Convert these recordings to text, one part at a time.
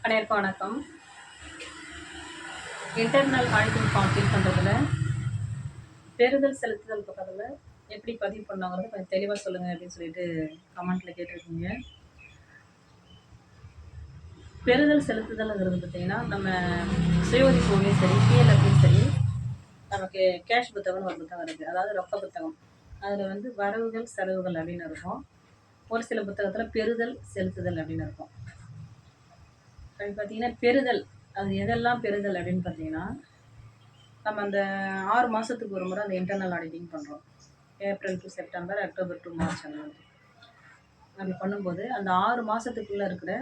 அனைவருக்கும் வணக்கம். Internal auditing form fill பண்ணுறதுல பெறுதல் செலுத்துதல் பக்கத்தில் எப்படி பதிவு பண்ணாங்கிறது கொஞ்சம் தெளிவாக சொல்லுங்கள் அப்படின்னு சொல்லிட்டு கமெண்ட்டில் கேட்டிருக்கீங்க. பெறுதல் செலுத்துதல்ங்கிறது பார்த்திங்கன்னா நம்ம சுய உதவிக்குழுவையும் சரி பிஎல்எஃப்லையும் சரி நமக்கு கேஷ் புத்தகம்னு ஒரு புத்தகம் இருக்குது. அதாவது ரொக்க புத்தகம். அதில் வந்து வரவுகள் செலவுகள் அப்படின்னு இருக்கும். ஒரு சில புத்தகத்தில் பெறுதல் செலுத்துதல் அப்படின்னு இருக்கும். அப்படி பார்த்தீங்கன்னா பெறுதல் அது எதெல்லாம் பெறுதல் அப்படின்னு பார்த்தீங்கன்னா நம்ம அந்த 6 மாதத்துக்கு ஒரு முறை அந்த இன்டர்னல் ஆடிட்டிங் பண்ணுறோம். April to September, October to March அந்த மாதிரி. அப்படி பண்ணும்போது அந்த 6 மாதத்துக்குள்ளே இருக்கிற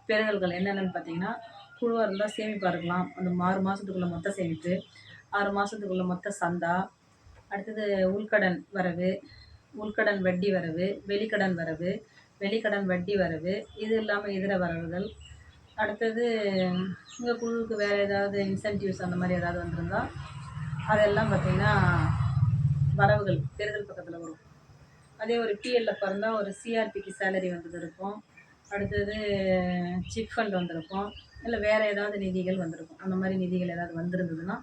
பெறுதல்கள் என்னென்னு பார்த்தீங்கன்னா குழுவாக இருந்தால் சேமிப்பாக இருக்கலாம். அந்த 6 மாதத்துக்குள்ளே மொத்த சேமிப்பு, 6 மாதத்துக்குள்ளே மொத்த சந்தா, அடுத்தது உள்கடன் வரவு, உள்கடன் வட்டி வரவு, வெளிக்கடன் வரவு, வெளிக்கடன் வட்டி வரவு, இது இல்லாமல் இதர வரவுகள். அடுத்தது உங்கள் குழுவுக்கு வேறு ஏதாவது இன்சென்டிவ்ஸ் அந்த மாதிரி ஏதாவது வந்திருந்தால் அதெல்லாம் பார்த்திங்கன்னா வரவுகள் பெறுதல் பக்கத்தில் வரும். அதே ஒரு பிஎல்எஃப் இருந்தால் ஒரு சிஆர்பிக்கு சேலரி வந்தது இருக்கும். அடுத்தது சிட் ஃபண்ட் வந்திருக்கும். இல்லை வேறு ஏதாவது நிதிகள் வந்திருக்கும். அந்த மாதிரி நிதிகள் ஏதாவது வந்திருந்ததுன்னா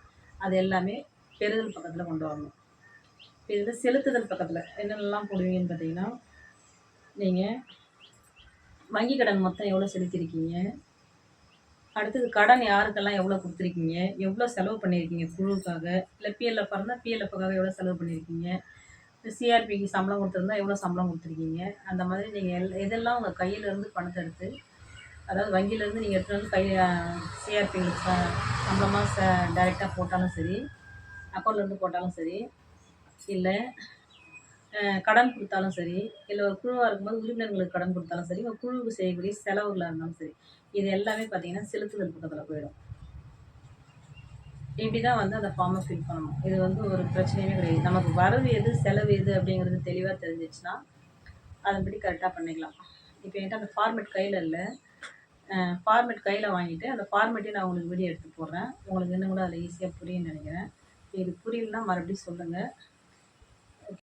அது எல்லாமே பெறுதல் பக்கத்தில் கொண்டு வரணும். இதில் செலுத்துதல் பக்கத்தில் என்னென்னலாம் போடுவீங்கன்னு பார்த்தீங்கன்னா நீங்கள் வங்கி கடன் மொத்தம் எவ்வளோ செலுத்தியிருக்கீங்க, அடுத்தது கடன் யாருக்கெல்லாம் எவ்வளோ கொடுத்துருக்கீங்க, எவ்வளோ செலவு பண்ணியிருக்கீங்க குழுவுக்காக, இல்லை பிஎல்எஃப் இருந்தால் பிஎல்எஃப்காக எவ்வளோ செலவு பண்ணியிருக்கீங்க, சிஆர்பிக்கு சம்பளம் கொடுத்துருந்தா எவ்வளோ சம்பளம் கொடுத்துருக்கீங்க. அந்த மாதிரி நீங்கள் எதெல்லாம் உங்கள் கையிலேருந்து பணத்தை எடுத்து, அதாவது வங்கியிலேருந்து நீங்கள் எடுத்துகிட்டு வந்து சிஆர்பிங்களுக்கு சம்பளமாக டைரெக்டாக போட்டாலும் சரி, அக்கௌண்ட்லேருந்து போட்டாலும் சரி, இல்லை கடன் கொடுத்தாலும் சரி, இல்லை ஒரு குழுவாக இருக்கும்போது உறுப்பினர்களுக்கு கடன் கொடுத்தாலும் சரி, ஒரு குழுவுக்கு செய்யக்கூடிய செலவுகளாக இருந்தாலும் சரி, இது எல்லாமே பார்த்திங்கன்னா செலுத்துதல் பக்கத்தில் போயிடும். இப்படி தான் வந்து அந்த ஃபார்மை ஃபில் பண்ணணும். இது வந்து ஒரு பிரச்சனையுமே கிடையாது. நமக்கு வரவு எது செலவு எது அப்படிங்கிறது தெளிவாக தெரிஞ்சிச்சுன்னா அதன்படி கரெக்டாக பண்ணிக்கலாம். இப்போ என்கிட்ட அந்த ஃபார்மேட் கையில் இல்லை. ஃபார்மேட் கையில் வாங்கிட்டு அந்த ஃபார்மேட்டையும் நான் உங்களுக்கு வீடியோ எடுத்து போடுறேன். உங்களுக்கு இன்னும் கூட அதில் ஈஸியாக புரியும்னு நினைக்கிறேன். இது புரியலன்னா மறுபடியும் சொல்லுங்கள்.